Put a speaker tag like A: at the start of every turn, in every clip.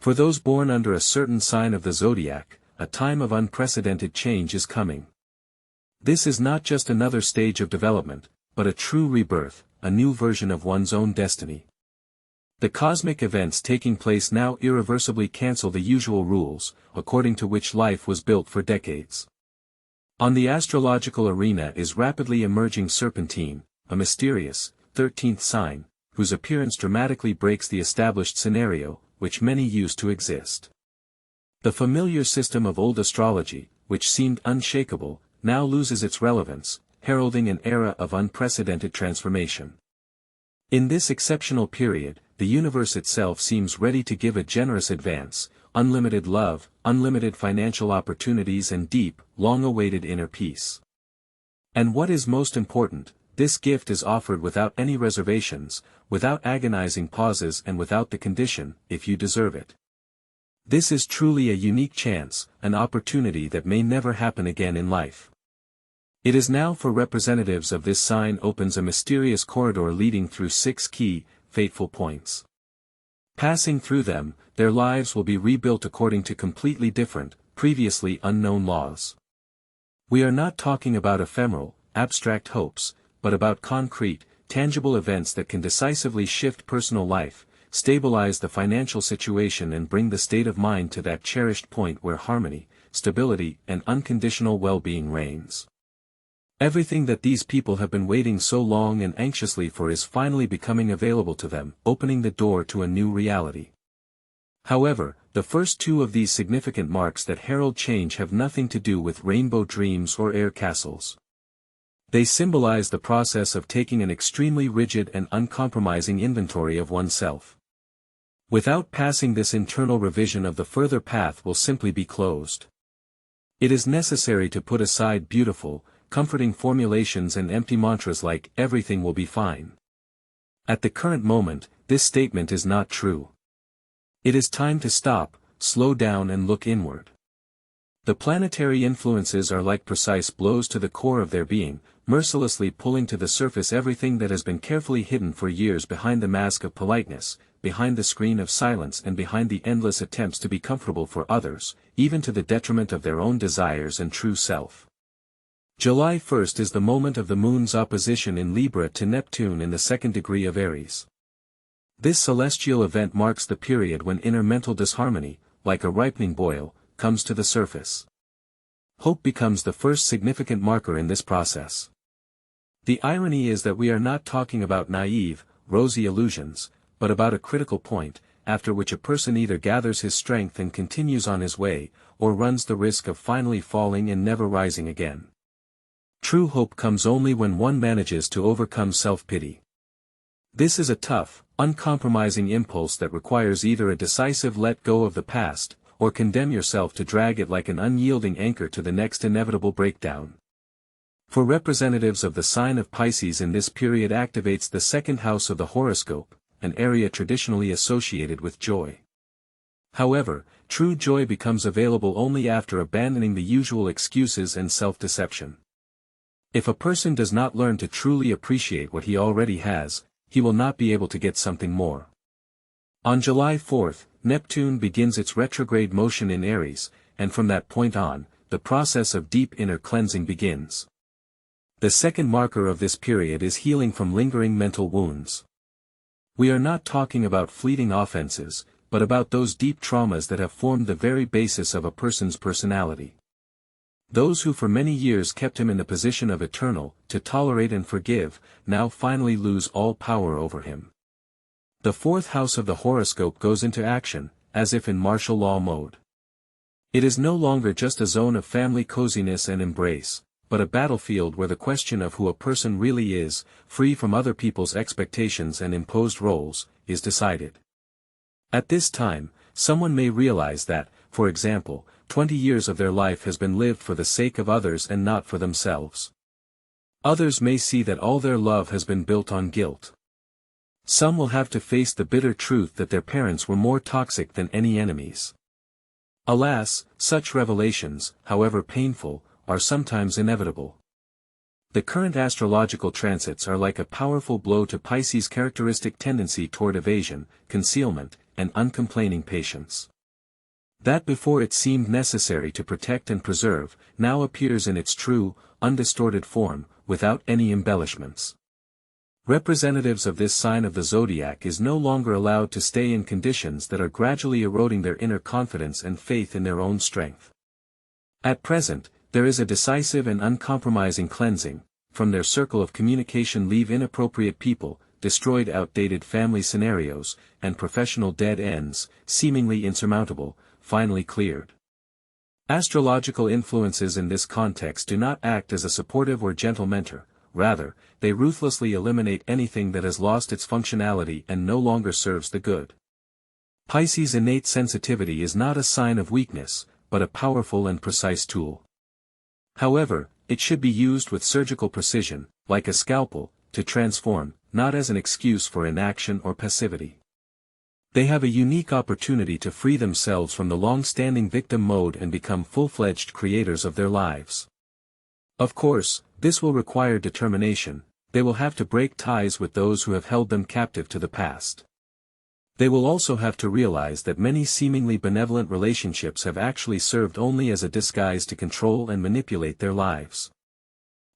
A: For those born under a certain sign of the zodiac, a time of unprecedented change is coming. This is not just another stage of development, but a true rebirth, a new version of one's own destiny. The cosmic events taking place now irreversibly cancel the usual rules, according to which life was built for decades. On the astrological arena is rapidly emerging Serpentine, a mysterious, 13th sign, whose appearance dramatically breaks the established scenario, which many used to exist. The familiar system of old astrology, which seemed unshakable, now loses its relevance, heralding an era of unprecedented transformation. In this exceptional period, the universe itself seems ready to give a generous advance, unlimited love, unlimited financial opportunities and deep, long-awaited inner peace. And what is most important, this gift is offered without any reservations, without agonizing pauses and without the condition, if you deserve it. This is truly a unique chance, an opportunity that may never happen again in life. It is now for representatives of this sign opens a mysterious corridor leading through 6 key, fateful points. Passing through them, their lives will be rebuilt according to completely different, previously unknown laws. We are not talking about ephemeral, abstract hopes, but about concrete, tangible events that can decisively shift personal life, stabilize the financial situation and bring the state of mind to that cherished point where harmony, stability and unconditional well-being reigns. Everything that these people have been waiting so long and anxiously for is finally becoming available to them, opening the door to a new reality. However, the first 2 of these significant marks that herald change have nothing to do with rainbow dreams or air castles. They symbolize the process of taking an extremely rigid and uncompromising inventory of oneself. Without passing this internal revision of the further path will simply be closed. It is necessary to put aside beautiful, comforting formulations and empty mantras like everything will be fine. At the current moment, this statement is not true. It is time to stop, slow down and look inward. The planetary influences are like precise blows to the core of their being, mercilessly pulling to the surface everything that has been carefully hidden for years behind the mask of politeness, behind the screen of silence and behind the endless attempts to be comfortable for others, even to the detriment of their own desires and true self. July 1st is the moment of the moon's opposition in Libra to Neptune in the 2nd degree of Aries. This celestial event marks the period when inner mental disharmony, like a ripening boil, comes to the surface. Hope becomes the first significant marker in this process. The irony is that we are not talking about naive, rosy illusions, but about a critical point, after which a person either gathers his strength and continues on his way, or runs the risk of finally falling and never rising again. True hope comes only when one manages to overcome self-pity. This is a tough, uncompromising impulse that requires either a decisive let go of the past, or condemn yourself to drag it like an unyielding anchor to the next inevitable breakdown. For representatives of the sign of Pisces in this period activates the 2nd house of the horoscope, an area traditionally associated with joy. However, true joy becomes available only after abandoning the usual excuses and self-deception. If a person does not learn to truly appreciate what he already has, he will not be able to get something more. On July 4th, Neptune begins its retrograde motion in Aries, and from that point on, the process of deep inner cleansing begins. The 2nd marker of this period is healing from lingering mental wounds. We are not talking about fleeting offenses, but about those deep traumas that have formed the very basis of a person's personality. Those who for many years kept him in the position of eternal, to tolerate and forgive, now finally lose all power over him. The 4th house of the horoscope goes into action, as if in martial law mode. It is no longer just a zone of family coziness and embrace, but a battlefield where the question of who a person really is, free from other people's expectations and imposed roles, is decided. At this time, someone may realize that, for example, 20 years of their life has been lived for the sake of others and not for themselves. Others may see that all their love has been built on guilt. Some will have to face the bitter truth that their parents were more toxic than any enemies. Alas, such revelations, however painful, are sometimes inevitable. The current astrological transits are like a powerful blow to Pisces' characteristic tendency toward evasion, concealment, and uncomplaining patience. That before it seemed necessary to protect and preserve, now appears in its true, undistorted form, without any embellishments. Representatives of this sign of the zodiac is no longer allowed to stay in conditions that are gradually eroding their inner confidence and faith in their own strength. At present, there is a decisive and uncompromising cleansing. From their circle of communication leave inappropriate people, destroyed outdated family scenarios, and professional dead ends, seemingly insurmountable, finally cleared. Astrological influences in this context do not act as a supportive or gentle mentor, rather, they ruthlessly eliminate anything that has lost its functionality and no longer serves the good. Pisces' innate sensitivity is not a sign of weakness, but a powerful and precise tool. However, it should be used with surgical precision, like a scalpel, to transform, not as an excuse for inaction or passivity. They have a unique opportunity to free themselves from the long-standing victim mode and become full-fledged creators of their lives. Of course, this will require determination. They will have to break ties with those who have held them captive to the past. They will also have to realize that many seemingly benevolent relationships have actually served only as a disguise to control and manipulate their lives.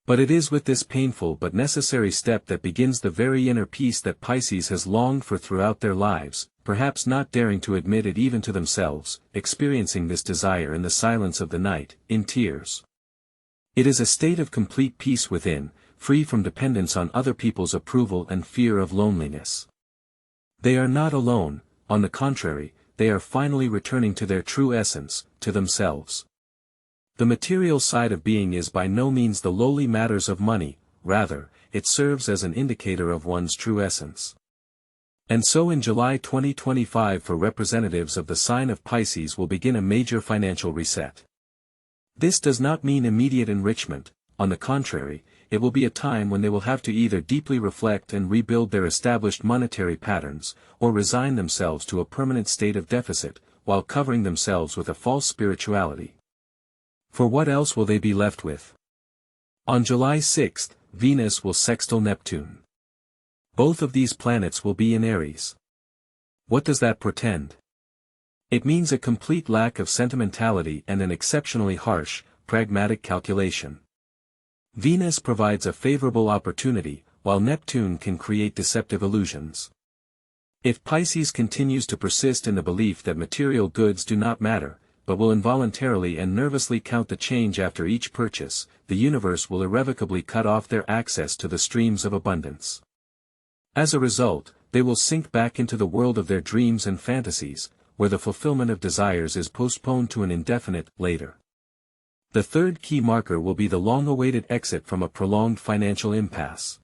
A: But it is with this painful but necessary step that begins the very inner peace that Pisces has longed for throughout their lives, perhaps not daring to admit it even to themselves, experiencing this desire in the silence of the night, in tears. It is a state of complete peace within, free from dependence on other people's approval and fear of loneliness. They are not alone, on the contrary, they are finally returning to their true essence, to themselves. The material side of being is by no means the lowly matters of money, rather, it serves as an indicator of one's true essence. And so in July 2025 for representatives of the sign of Pisces will begin a major financial reset. This does not mean immediate enrichment, on the contrary, it will be a time when they will have to either deeply reflect and rebuild their established monetary patterns, or resign themselves to a permanent state of deficit, while covering themselves with a false spirituality. For what else will they be left with? On July 6, Venus will sextile Neptune. Both of these planets will be in Aries. What does that portend? It means a complete lack of sentimentality and an exceptionally harsh, pragmatic calculation. Venus provides a favorable opportunity, while Neptune can create deceptive illusions. If Pisces continues to persist in the belief that material goods do not matter, but will involuntarily and nervously count the change after each purchase, the universe will irrevocably cut off their access to the streams of abundance. As a result, they will sink back into the world of their dreams and fantasies, where the fulfillment of desires is postponed to an indefinite later. The third key marker will be the long-awaited exit from a prolonged financial impasse.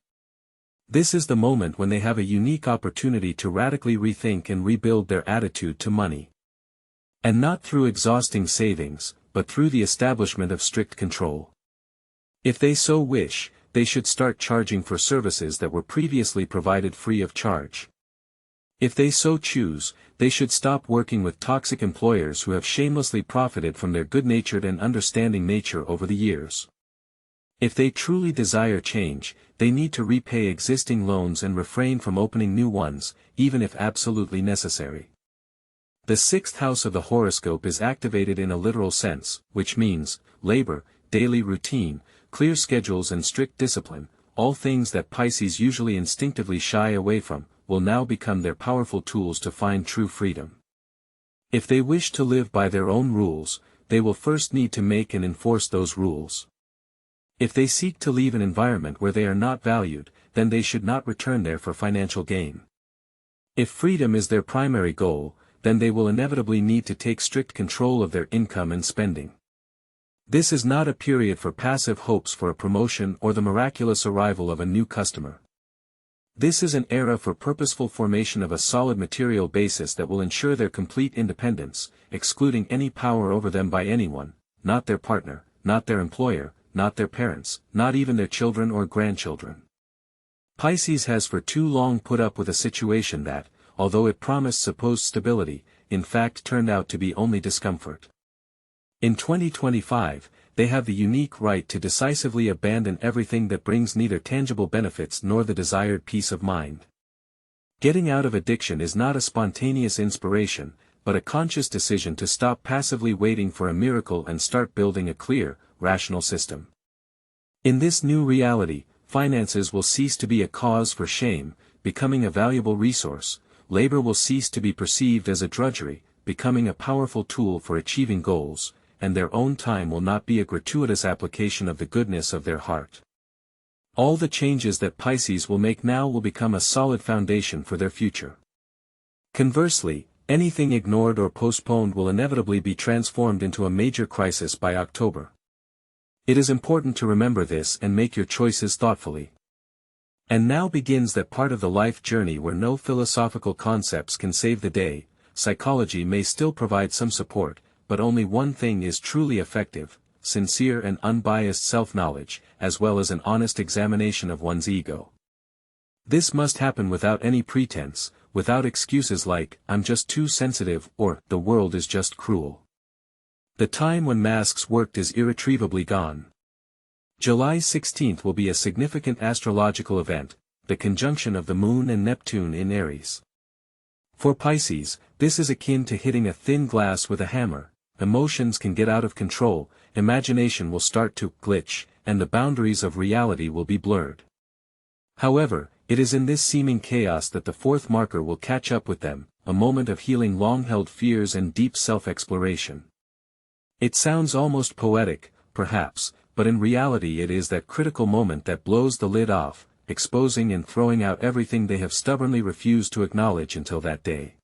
A: This is the moment when they have a unique opportunity to radically rethink and rebuild their attitude to money. And not through exhausting savings, but through the establishment of strict control. If they so wish, they should start charging for services that were previously provided free of charge. If they so choose, they should stop working with toxic employers who have shamelessly profited from their good-natured and understanding nature over the years. If they truly desire change, they need to repay existing loans and refrain from opening new ones, even if absolutely necessary. The sixth house of the horoscope is activated in a literal sense, which means, labor, daily routine, clear schedules and strict discipline, all things that Pisces usually instinctively shy away from, will now become their powerful tools to find true freedom. If they wish to live by their own rules, they will first need to make and enforce those rules. If they seek to leave an environment where they are not valued, then they should not return there for financial gain. If freedom is their primary goal, then they will inevitably need to take strict control of their income and spending. This is not a period for passive hopes for a promotion or the miraculous arrival of a new customer. This is an era for purposeful formation of a solid material basis that will ensure their complete independence, excluding any power over them by anyone, not their partner, not their employer, not their parents, not even their children or grandchildren. Pisces has for too long put up with a situation that, although it promised supposed stability, in fact turned out to be only discomfort. In 2025, they have the unique right to decisively abandon everything that brings neither tangible benefits nor the desired peace of mind. Getting out of addiction is not a spontaneous inspiration, but a conscious decision to stop passively waiting for a miracle and start building a clear, rational system. In this new reality, finances will cease to be a cause for shame, becoming a valuable resource. Labor will cease to be perceived as a drudgery, becoming a powerful tool for achieving goals, and their own time will not be a gratuitous application of the goodness of their heart. All the changes that Pisces will make now will become a solid foundation for their future. Conversely, anything ignored or postponed will inevitably be transformed into a major crisis by October. It is important to remember this and make your choices thoughtfully. And now begins that part of the life journey where no philosophical concepts can save the day. Psychology may still provide some support, but only one thing is truly effective: sincere and unbiased self-knowledge, as well as an honest examination of one's ego. This must happen without any pretense, without excuses like, "I'm just too sensitive," or, "the world is just cruel." The time when masks worked is irretrievably gone. July 16th will be a significant astrological event, the conjunction of the Moon and Neptune in Aries. For Pisces, this is akin to hitting a thin glass with a hammer. Emotions can get out of control, imagination will start to glitch, and the boundaries of reality will be blurred. However, it is in this seeming chaos that the fourth marker will catch up with them, a moment of healing long-held fears and deep self-exploration. It sounds almost poetic, perhaps, but in reality it is that critical moment that blows the lid off, exposing and throwing out everything they have stubbornly refused to acknowledge until that day.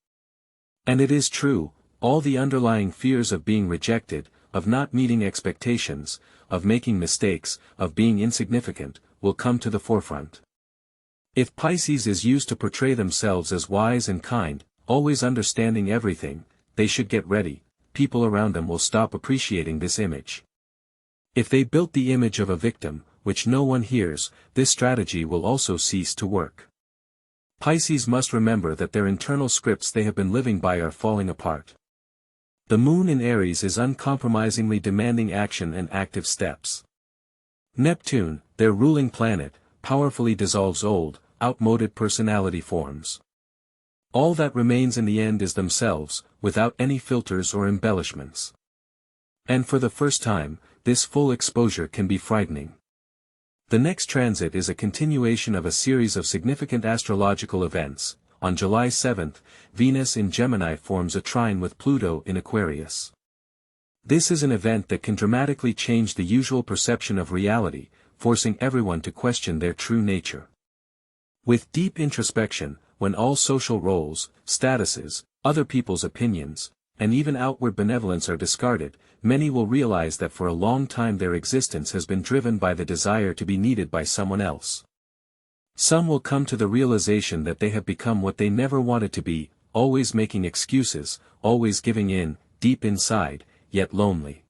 A: And it is true, all the underlying fears of being rejected, of not meeting expectations, of making mistakes, of being insignificant, will come to the forefront. If Pisces is used to portray themselves as wise and kind, always understanding everything, they should get ready. People around them will stop appreciating this image. If they built the image of a victim, which no one hears, this strategy will also cease to work. Pisces must remember that their internal scripts they have been living by are falling apart. The Moon in Aries is uncompromisingly demanding action and active steps. Neptune, their ruling planet, powerfully dissolves old, outmoded personality forms. All that remains in the end is themselves, without any filters or embellishments. And for the first time, this full exposure can be frightening. The next transit is a continuation of a series of significant astrological events. On July 7th, Venus in Gemini forms a trine with Pluto in Aquarius. This is an event that can dramatically change the usual perception of reality, forcing everyone to question their true nature. With deep introspection, when all social roles, statuses, other people's opinions, and even outward benevolence are discarded, many will realize that for a long time their existence has been driven by the desire to be needed by someone else. Some will come to the realization that they have become what they never wanted to be, always making excuses, always giving in, deep inside, yet lonely.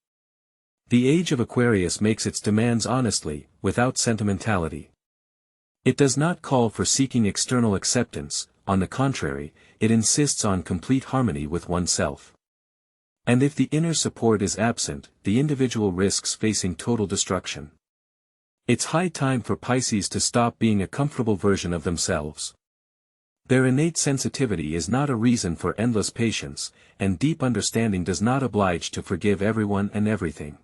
A: The age of Aquarius makes its demands honestly, without sentimentality. It does not call for seeking external acceptance, on the contrary, it insists on complete harmony with oneself. And if the inner support is absent, the individual risks facing total destruction. It's high time for Pisces to stop being a comfortable version of themselves. Their innate sensitivity is not a reason for endless patience, and deep understanding does not oblige to forgive everyone and everything.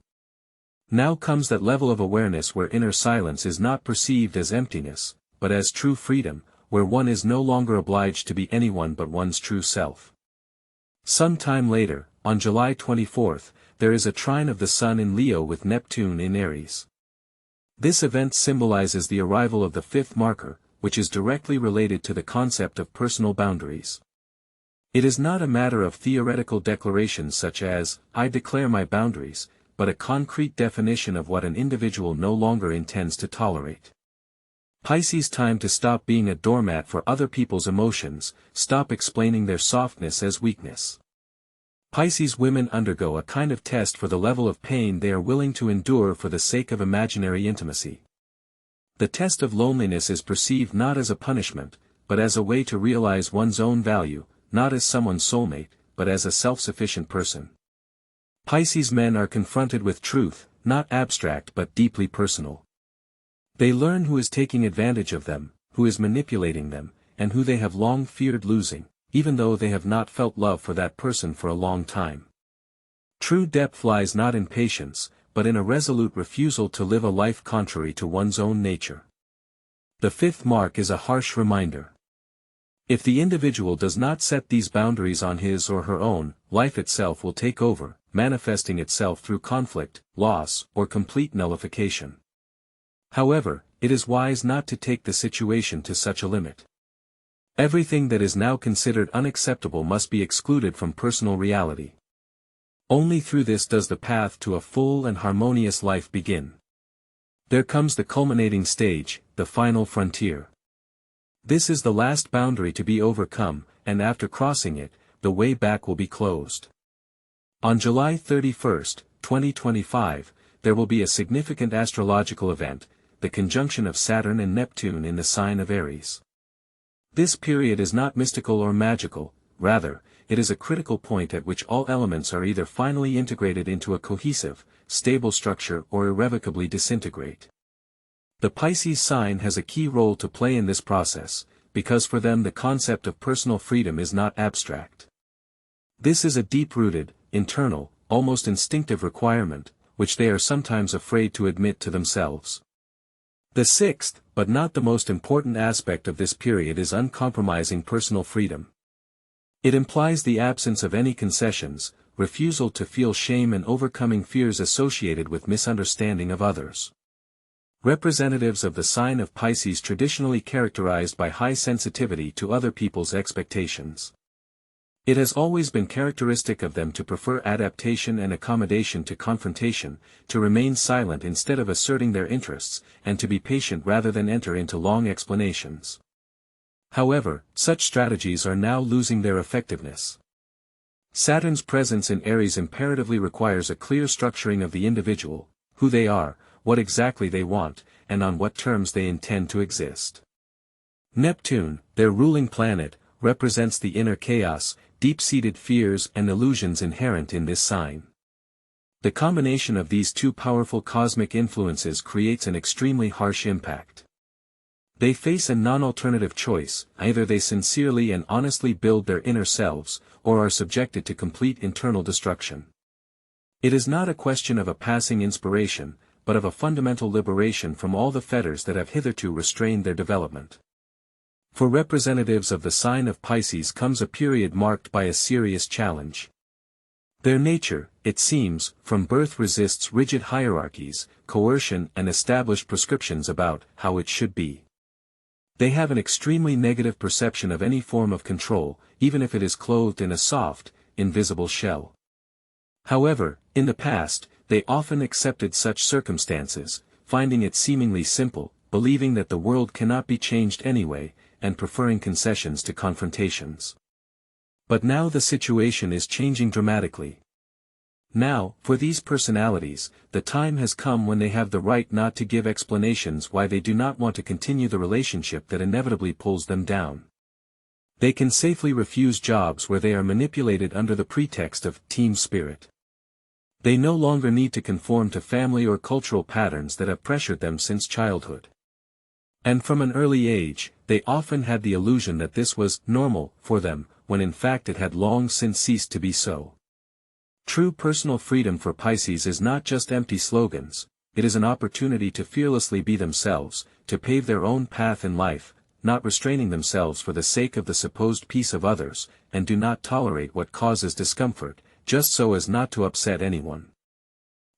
A: Now comes that level of awareness where inner silence is not perceived as emptiness, but as true freedom, where one is no longer obliged to be anyone but one's true self. Some time later, on July 24th, there is a trine of the Sun in Leo with Neptune in Aries. This event symbolizes the arrival of the fifth marker, which is directly related to the concept of personal boundaries. It is not a matter of theoretical declarations such as, "I declare my boundaries," but a concrete definition of what an individual no longer intends to tolerate. Pisces' time to stop being a doormat for other people's emotions, stop explaining their softness as weakness. Pisces women undergo a kind of test for the level of pain they are willing to endure for the sake of imaginary intimacy. The test of loneliness is perceived not as a punishment, but as a way to realize one's own value, not as someone's soulmate, but as a self-sufficient person. Pisces men are confronted with truth, not abstract but deeply personal. They learn who is taking advantage of them, who is manipulating them, and who they have long feared losing, even though they have not felt love for that person for a long time. True depth lies not in patience, but in a resolute refusal to live a life contrary to one's own nature. The fifth mark is a harsh reminder. If the individual does not set these boundaries on his or her own, life itself will take over, manifesting itself through conflict, loss, or complete nullification. However, it is wise not to take the situation to such a limit. Everything that is now considered unacceptable must be excluded from personal reality. Only through this does the path to a full and harmonious life begin. There comes the culminating stage, the final frontier. This is the last boundary to be overcome, and after crossing it, the way back will be closed. On July 31, 2025, there will be a significant astrological event, the conjunction of Saturn and Neptune in the sign of Aries. This period is not mystical or magical, rather, it is a critical point at which all elements are either finally integrated into a cohesive, stable structure or irrevocably disintegrate. The Pisces sign has a key role to play in this process, because for them the concept of personal freedom is not abstract. This is a deep-rooted, internal, almost instinctive requirement, which they are sometimes afraid to admit to themselves. The sixth, but not the most important aspect of this period is uncompromising personal freedom. It implies the absence of any concessions, refusal to feel shame and overcoming fears associated with misunderstanding of others. Representatives of the sign of Pisces traditionally characterized by high sensitivity to other people's expectations. It has always been characteristic of them to prefer adaptation and accommodation to confrontation, to remain silent instead of asserting their interests, and to be patient rather than enter into long explanations. However, such strategies are now losing their effectiveness. Saturn's presence in Aries imperatively requires a clear structuring of the individual, who they are, what exactly they want, and on what terms they intend to exist. Neptune, their ruling planet, represents the inner chaos, deep-seated fears and illusions inherent in this sign. The combination of these two powerful cosmic influences creates an extremely harsh impact. They face a non-alternative choice: either they sincerely and honestly build their inner selves, or are subjected to complete internal destruction. It is not a question of a passing inspiration, but of a fundamental liberation from all the fetters that have hitherto restrained their development. For representatives of the sign of Pisces comes a period marked by a serious challenge. Their nature, it seems, from birth resists rigid hierarchies, coercion and established prescriptions about how it should be. They have an extremely negative perception of any form of control, even if it is clothed in a soft, invisible shell. However, in the past, they often accepted such circumstances, finding it seemingly simple, believing that the world cannot be changed anyway, and preferring concessions to confrontations. But now the situation is changing dramatically. Now, for these personalities, the time has come when they have the right not to give explanations why they do not want to continue the relationship that inevitably pulls them down. They can safely refuse jobs where they are manipulated under the pretext of team spirit. They no longer need to conform to family or cultural patterns that have pressured them since childhood. And from an early age, they often had the illusion that this was normal for them, when in fact it had long since ceased to be so. True personal freedom for Pisces is not just empty slogans, it is an opportunity to fearlessly be themselves, to pave their own path in life, not restraining themselves for the sake of the supposed peace of others, and do not tolerate what causes discomfort, just so as not to upset anyone.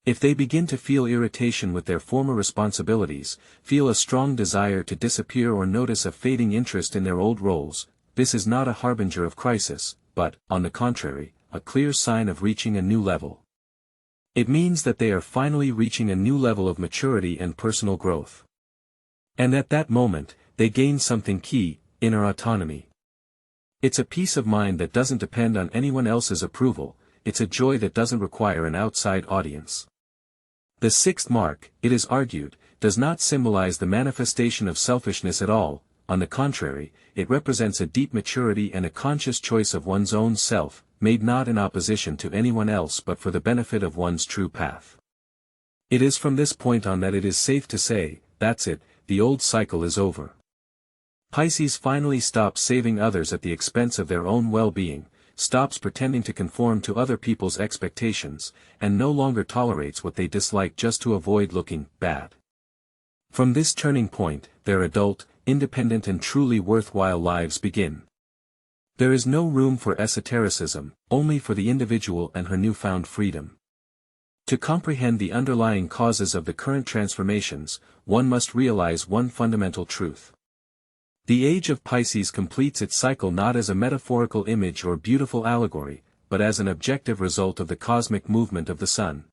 A: If they begin to feel irritation with their former responsibilities, feel a strong desire to disappear or notice a fading interest in their old roles, this is not a harbinger of crisis, but, on the contrary, a clear sign of reaching a new level. It means that they are finally reaching a new level of maturity and personal growth. And at that moment, they gain something key: inner autonomy. It's a peace of mind that doesn't depend on anyone else's approval, it's a joy that doesn't require an outside audience. The sixth mark, it is argued, does not symbolize the manifestation of selfishness at all. On the contrary, it represents a deep maturity and a conscious choice of one's own self, made not in opposition to anyone else but for the benefit of one's true path. It is from this point on that it is safe to say, that's it, the old cycle is over. Pisces finally stops saving others at the expense of their own well-being, stops pretending to conform to other people's expectations, and no longer tolerates what they dislike just to avoid looking bad. From this turning point, their adult, independent and truly worthwhile lives begin. There is no room for esotericism, only for the individual and her newfound freedom. To comprehend the underlying causes of the current transformations, one must realize one fundamental truth. The age of Pisces completes its cycle not as a metaphorical image or beautiful allegory, but as an objective result of the cosmic movement of the Sun.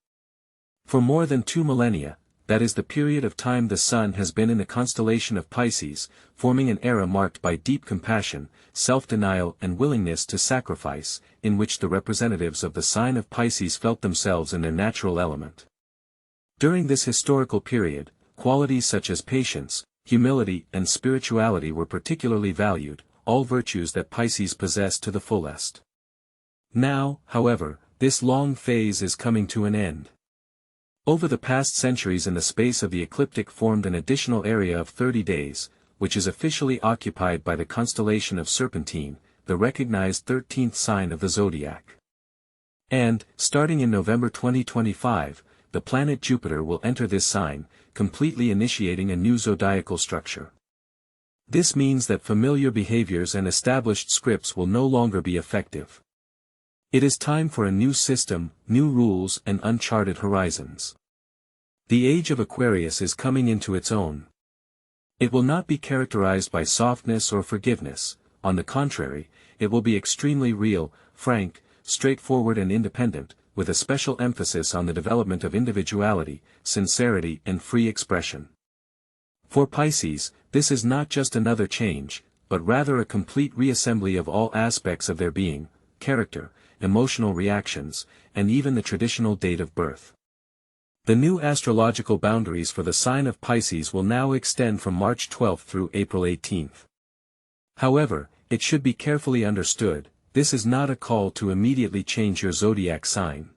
A: For more than 2 millennia, that is the period of time the Sun has been in the constellation of Pisces, forming an era marked by deep compassion, self-denial and willingness to sacrifice, in which the representatives of the sign of Pisces felt themselves in their natural element. During this historical period, qualities such as patience, humility and spirituality were particularly valued, all virtues that Pisces possessed to the fullest. Now, however, this long phase is coming to an end. Over the past centuries in the space of the ecliptic formed an additional area of 30 days, which is officially occupied by the constellation of Serpentine, the recognized 13th sign of the zodiac. And, starting in November 2025, the planet Jupiter will enter this sign, completely initiating a new zodiacal structure. This means that familiar behaviors and established scripts will no longer be effective. It is time for a new system, new rules and uncharted horizons. The age of Aquarius is coming into its own. It will not be characterized by softness or forgiveness, on the contrary, it will be extremely real, frank, straightforward and independent, with a special emphasis on the development of individuality, sincerity and free expression. For Pisces, this is not just another change, but rather a complete reassembly of all aspects of their being, character, emotional reactions, and even the traditional date of birth. The new astrological boundaries for the sign of Pisces will now extend from March 12 through April 18. However, it should be carefully understood, this is not a call to immediately change your zodiac sign.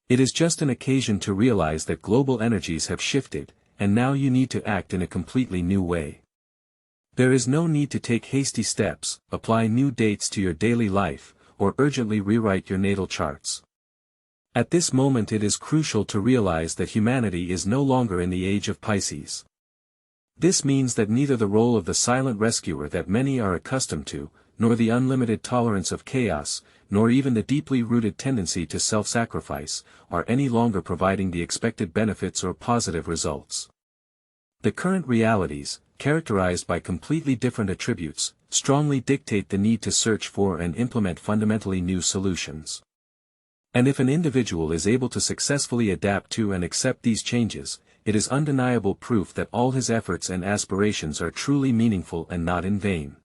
A: It is just an occasion to realize that global energies have shifted, and now you need to act in a completely new way. There is no need to take hasty steps, apply new dates to your daily life, or urgently rewrite your natal charts. At this moment it is crucial to realize that humanity is no longer in the age of Pisces. This means that neither the role of the silent rescuer that many are accustomed to, nor the unlimited tolerance of chaos, nor even the deeply rooted tendency to self-sacrifice, are any longer providing the expected benefits or positive results. The current realities, characterized by completely different attributes, strongly dictate the need to search for and implement fundamentally new solutions. And if an individual is able to successfully adapt to and accept these changes, it is undeniable proof that all his efforts and aspirations are truly meaningful and not in vain.